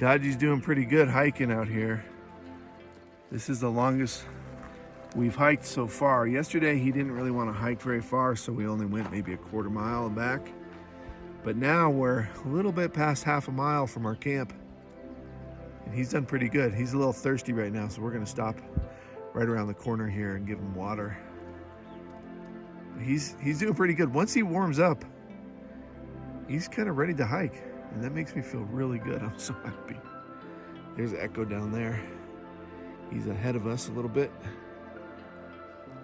Dodgy's doing pretty good hiking out here. This is the longest we've hiked so far. Yesterday he didn't really want to hike very far, so we only went maybe a quarter mile and back. But now we're a little bit past half a mile from our camp, and he's done pretty good. He's a little thirsty right now, so we're gonna stop right around the corner here and give him water. He's doing pretty good. Once he warms up, he's kind of ready to hike, and that makes me feel really good. I'm so happy. There's Echo down there. He's ahead of us a little bit,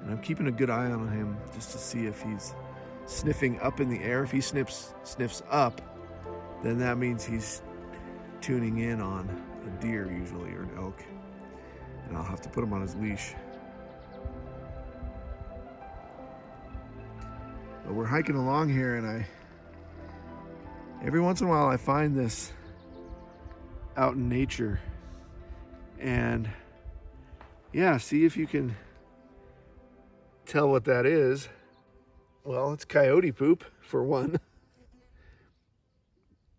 and I'm keeping a good eye on him just to see if he's sniffing up in the air. If he sniffs up, then that means he's tuning in on a deer usually, or an elk, and I'll have to put him on his leash. But we're hiking along here, and every once in a while I find this out in nature, and yeah, see if you can tell what that is. Well, it's coyote poop, for one.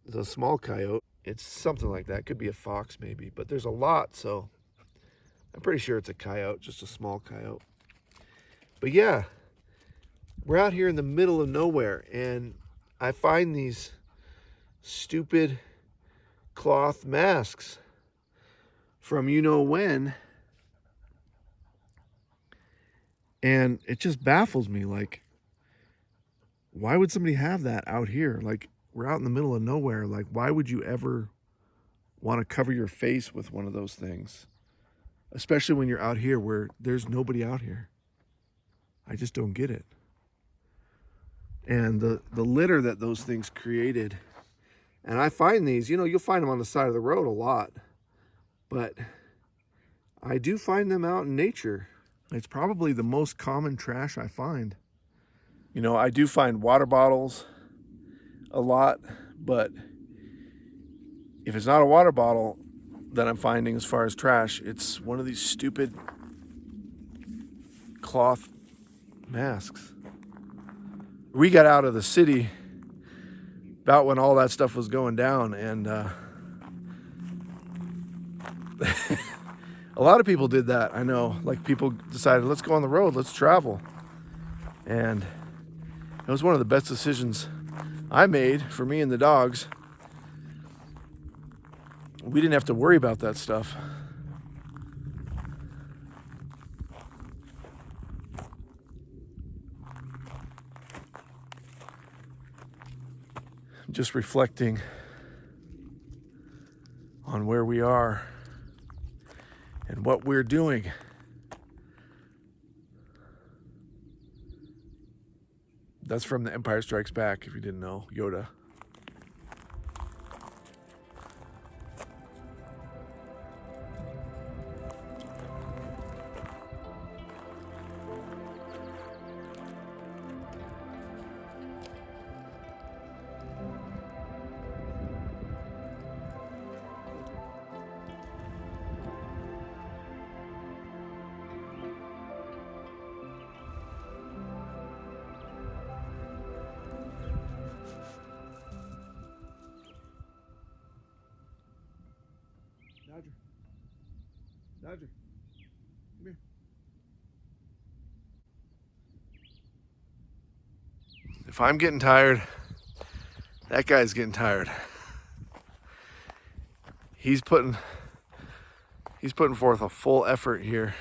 It's a small coyote. It's something like that. Could be a fox maybe, but there's a lot, so I'm pretty sure it's a coyote, just a small coyote. But yeah, we're out here in the middle of nowhere, and I find these stupid cloth masks from you know when, and it just baffles me. Like, why would somebody have that out here? Like, we're out in the middle of nowhere. Like, why would you ever want to cover your face with one of those things? Especially when you're out here where there's nobody out here. I just don't get it. And the litter that those things created. And I find these, you'll find them on the side of the road a lot. But I do find them out in nature. It's probably the most common trash I find. I do find water bottles a lot, but if it's not a water bottle that I'm finding as far as trash, it's one of these stupid cloth masks. We got out of the city about when all that stuff was going down, and a lot of people did that. I know, like, people decided, let's go on the road, let's travel. And it was one of the best decisions I made for me and the dogs. We didn't have to worry about that stuff. Just reflecting on where we are and what we're doing. That's from The Empire Strikes Back, if you didn't know, Yoda. Dodger, come here. If I'm getting tired, that guy's getting tired. He's putting forth a full effort here,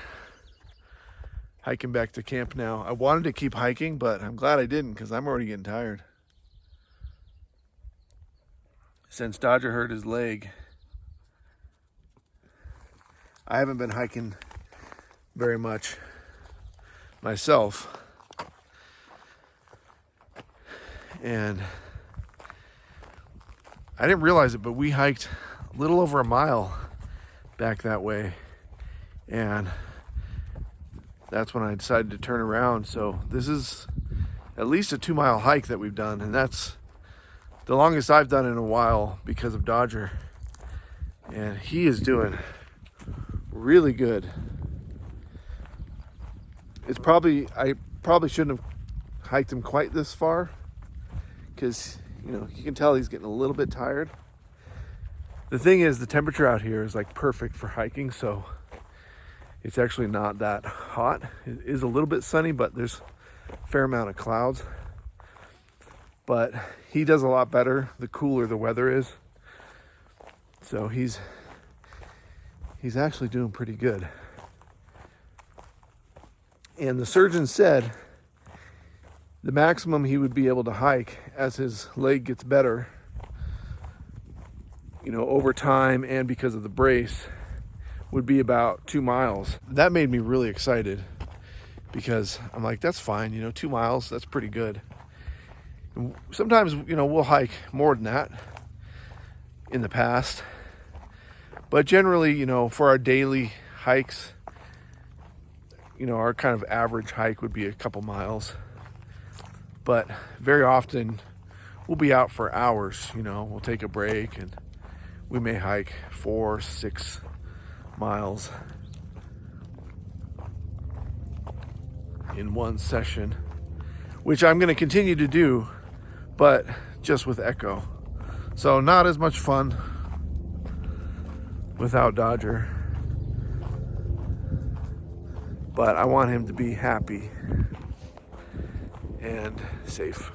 hiking back to camp now. I wanted to keep hiking, but I'm glad I didn't, because I'm already getting tired. Since Dodger hurt his leg, I haven't been hiking very much myself. And I didn't realize it, but we hiked a little over a mile back that way. And that's when I decided to turn around. So this is at least a 2-mile hike that we've done. And that's the longest I've done in a while because of Dodger. And he is doing really good. I probably shouldn't have hiked him quite this far, because you can tell he's getting a little bit tired. The thing is, the temperature out here is like perfect for hiking, so it's actually not that hot. It is a little bit sunny, but there's a fair amount of clouds. But he does a lot better the cooler the weather is. So he's actually doing pretty good. And the surgeon said the maximum he would be able to hike as his leg gets better, you know, over time and because of the brace, would be about 2 miles. That made me really excited because I'm like, that's fine, you know, 2 miles, that's pretty good. And sometimes, you know, we'll hike more than that in the past. But generally, you know, for our daily hikes, you know, our kind of average hike would be a couple miles. But very often we'll be out for hours, you know, we'll take a break and we may hike 4, 6 miles in one session, which I'm going to continue to do, but just with Echo. So not as much fun without Dodger, but I want him to be happy and safe.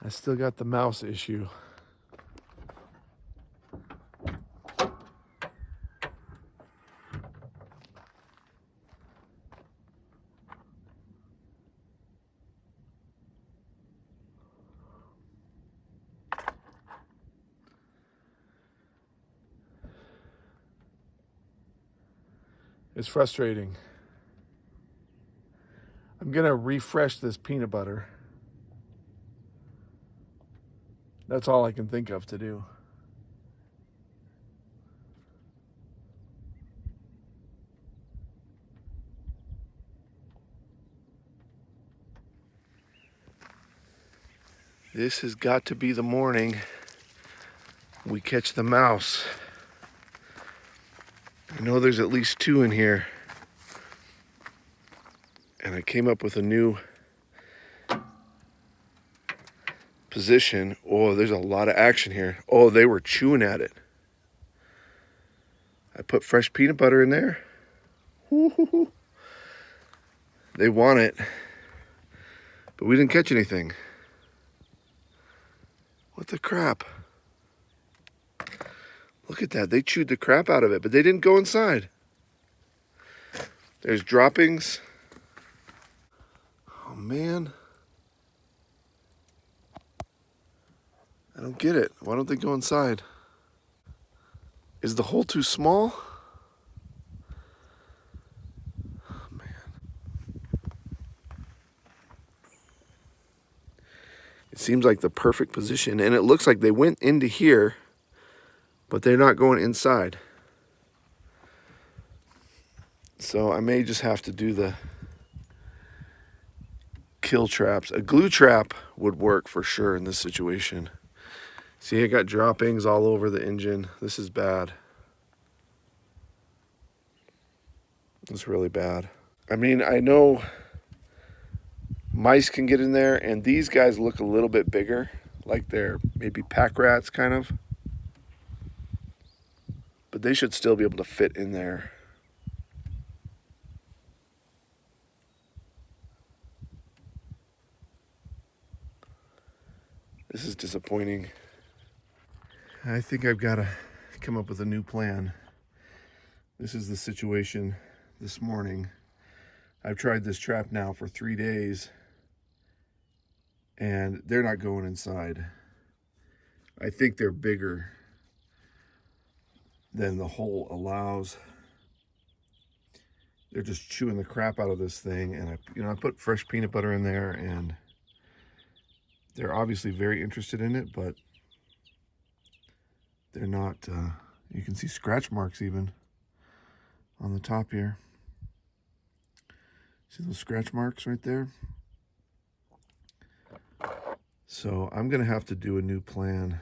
I still got the mouse issue. It's frustrating. I'm gonna refresh this peanut butter. That's all I can think of to do. This has got to be the morning we catch the mouse. I know there's at least 2 in here. And I came up with a new position. Oh, there's a lot of action here. Oh, they were chewing at it. I put fresh peanut butter in there. Woo-hoo-hoo. They want it, but we didn't catch anything. What the crap? Look at that. They chewed the crap out of it, but they didn't go inside. There's droppings. Oh, man. I don't get it. Why don't they go inside? Is the hole too small? Oh, man. It seems like the perfect position, and it looks like they went into here, but they're not going inside. So I may just have to do the kill traps. A glue trap would work for sure in this situation. See, I got droppings all over the engine. This is bad. It's really bad. I mean, I know mice can get in there, and these guys look a little bit bigger, like they're maybe pack rats kind of. But they should still be able to fit in there. This is disappointing. I think I've got to come up with a new plan. This is the situation this morning. I've tried this trap now for 3 days, and they're not going inside. I think they're bigger. then the hole allows. They're just chewing the crap out of this thing, and I put fresh peanut butter in there, and they're obviously very interested in it, but they're not. You can see scratch marks even on the top here. See those scratch marks right there? So I'm gonna have to do a new plan.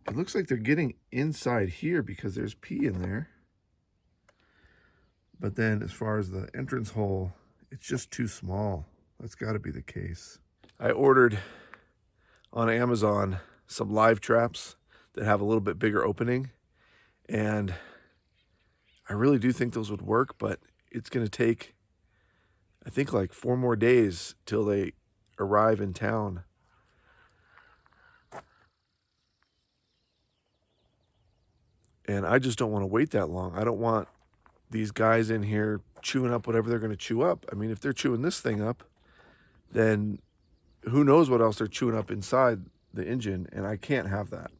It looks like they're getting inside here because there's pee in there. But then as far as the entrance hole, it's just too small. That's gotta be the case. I ordered on Amazon some live traps that have a little bit bigger opening. And I really do think those would work, but it's gonna take, I think, like 4 more days till they arrive in town. And I just don't want to wait that long. I don't want these guys in here chewing up whatever they're going to chew up. I mean, if they're chewing this thing up, then who knows what else they're chewing up inside the engine, and I can't have that.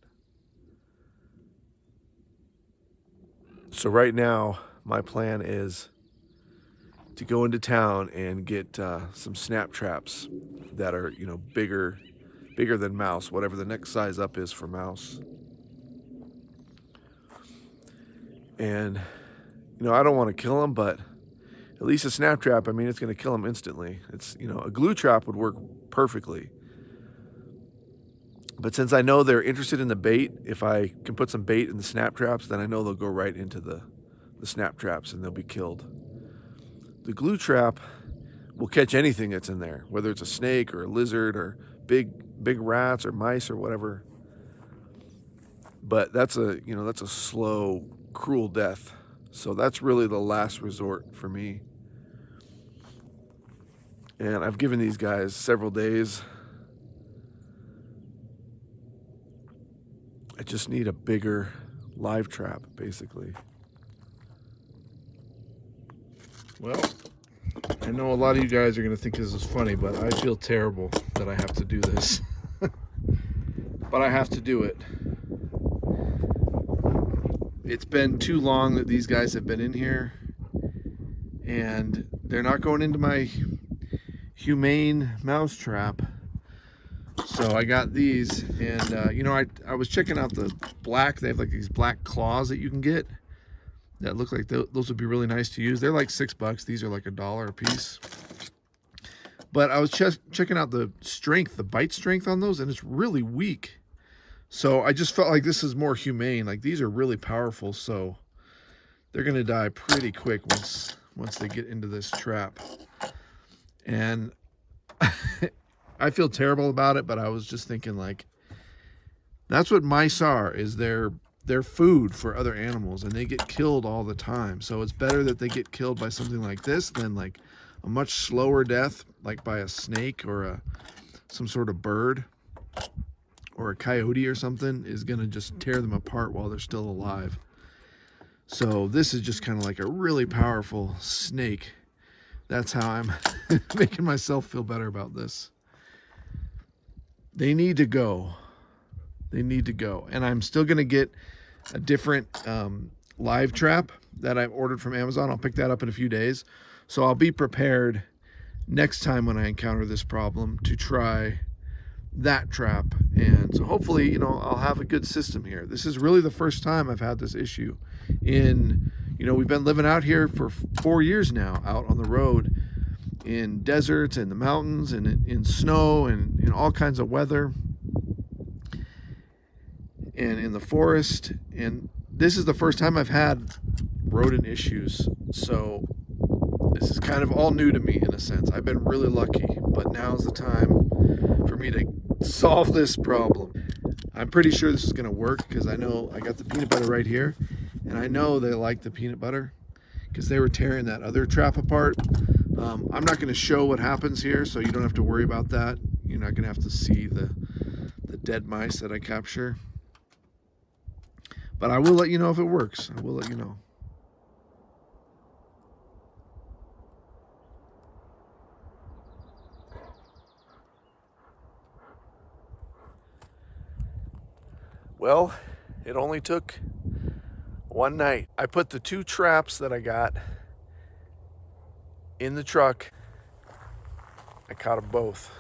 So right now, my plan is to go into town and get some snap traps that are, bigger than mouse, whatever the next size up is for mouse. And, I don't want to kill them, but at least a snap trap, I mean, it's going to kill them instantly. It's, a glue trap would work perfectly. But since I know they're interested in the bait, if I can put some bait in the snap traps, then I know they'll go right into the snap traps and they'll be killed. The glue trap will catch anything that's in there, whether it's a snake or a lizard or big rats or mice or whatever. But that's a slow, cruel death. So that's really the last resort for me. And I've given these guys several days. I just need a bigger live trap, basically. Well, I know a lot of you guys are going to think this is funny, but I feel terrible that I have to do this. But I have to do it. It's been too long that these guys have been in here, and they're not going into my humane mouse trap. So I got these, and I was checking out the black. They have like these black claws that you can get that look like those would be really nice to use. They're like $6. These are like $1 a piece. But I was checking out the strength, the bite strength on those, and it's really weak. So I just felt like this is more humane. Like, these are really powerful, so they're gonna die pretty quick once they get into this trap. And I feel terrible about it, but I was just thinking, like, that's what mice are, is they're food for other animals, and they get killed all the time. So it's better that they get killed by something like this than like a much slower death, like by a snake or some sort of bird. Or a coyote or something is going to just tear them apart while they're still alive. So this is just kind of like a really powerful snake. That's how I'm making myself feel better about this. They need to go. They need to go. And I'm still going to get a different live trap that I've ordered from Amazon. I'll pick that up in a few days. So I'll be prepared next time when I encounter this problem to try that trap. And so hopefully, I'll have a good system here. This is really the first time I've had this issue in, we've been living out here for 4 years now, out on the road in deserts and the mountains and in snow and in all kinds of weather and in the forest. And this is the first time I've had rodent issues. So this is kind of all new to me in a sense. I've been really lucky, but now's the time for me to solve this problem. I'm pretty sure this is going to work because I know I got the peanut butter right here, and I know they like the peanut butter because they were tearing that other trap apart. I'm not going to show what happens here, so you don't have to worry about that. You're not going to have to see the dead mice that I capture. But I will let you know if it works. I will let you know. Well, It only took one night. I put the 2 traps that I got in the truck. I caught them both.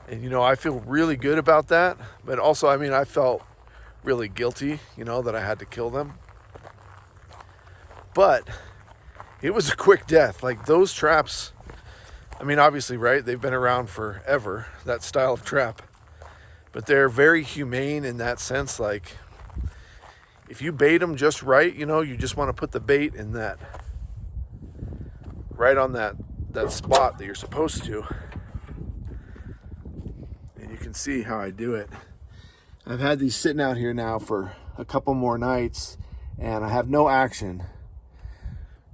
And, you know, I feel really good about that. But also, I mean, I felt really guilty, you know, that I had to kill them. But it was a quick death. Like, those traps, I mean, obviously, right? They've been around forever, that style of trap. But they're very humane in that sense. Like, if you bait them just right, you know, you just want to put the bait in that, right on that spot that you're supposed to. And you can see how I do it. I've had these sitting out here now for a couple more nights, and I have no action.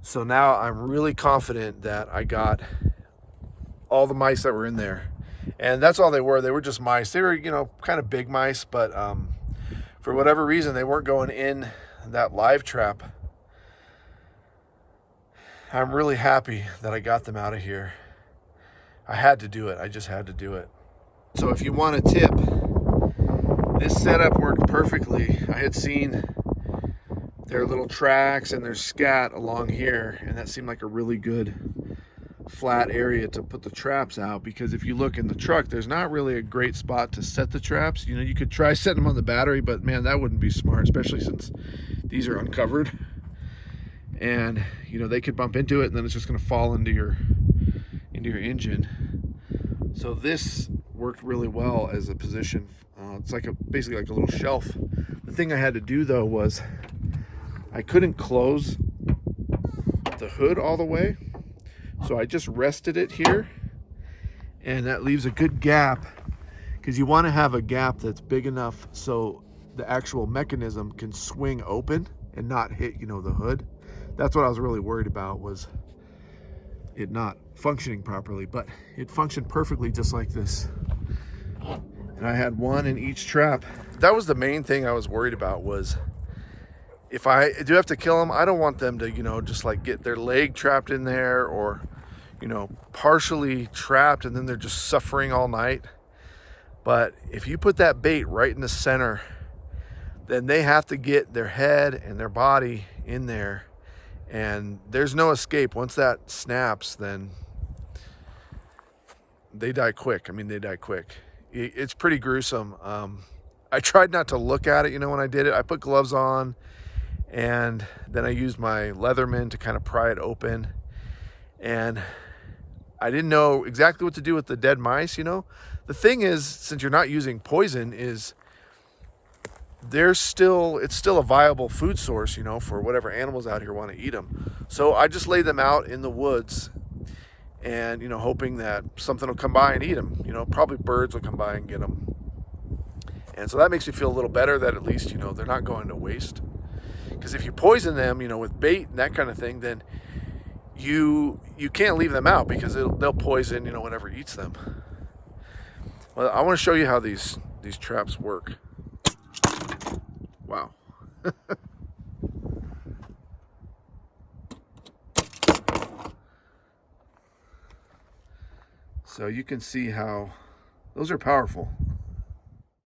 So now I'm really confident that I got all the mice that were in there. And that's all they were. They were just mice. They were, you know, kind of big mice, but for whatever reason, they weren't going in that live trap. I'm really happy that I got them out of here. I had to do it. I just had to do it. So if you want a tip, this setup worked perfectly. I had seen their little tracks and their scat along here, and that seemed like a really good flat area to put the traps out, because if you look in the truck, there's not really a great spot to set the traps. You know, you could try setting them on the battery, but man, that wouldn't be smart, especially since these are uncovered. And you know, they could bump into it and then it's just going to fall into your engine. So this worked really well as a position. It's like basically like a little shelf. The thing I had to do though was I couldn't close the hood all the way. So I just rested it here, and that leaves a good gap, because you want to have a gap that's big enough so the actual mechanism can swing open and not hit, you know, the hood. That's what I was really worried about, was it not functioning properly, but it functioned perfectly just like this. And I had one in each trap. That was the main thing I was worried about, was if I do have to kill them, I don't want them to, you know, just like get their leg trapped in there, or, you know, partially trapped and then they're just suffering all night. But if you put that bait right in the center, then they have to get their head and their body in there, and there's no escape. Once that snaps, then they die quick. I mean, they die quick. It's pretty gruesome. I tried not to look at it, you know, when I did it. I put gloves on, and then I used my Leatherman to kind of pry it open. And I didn't know exactly what to do with the dead mice, you know. The thing is, since you're not using poison, is it's still a viable food source, you know, for whatever animals out here want to eat them. So I just lay them out in the woods, and, you know, hoping that something will come by and eat them. You know, probably birds will come by and get them. And so that makes me feel a little better that at least, you know, they're not going to waste. Because if you poison them, you know, with bait and that kind of thing, then you can't leave them out, because they'll poison, you know, whatever eats them. Well, I want to show you how these traps work. Wow. So you can see how those are powerful.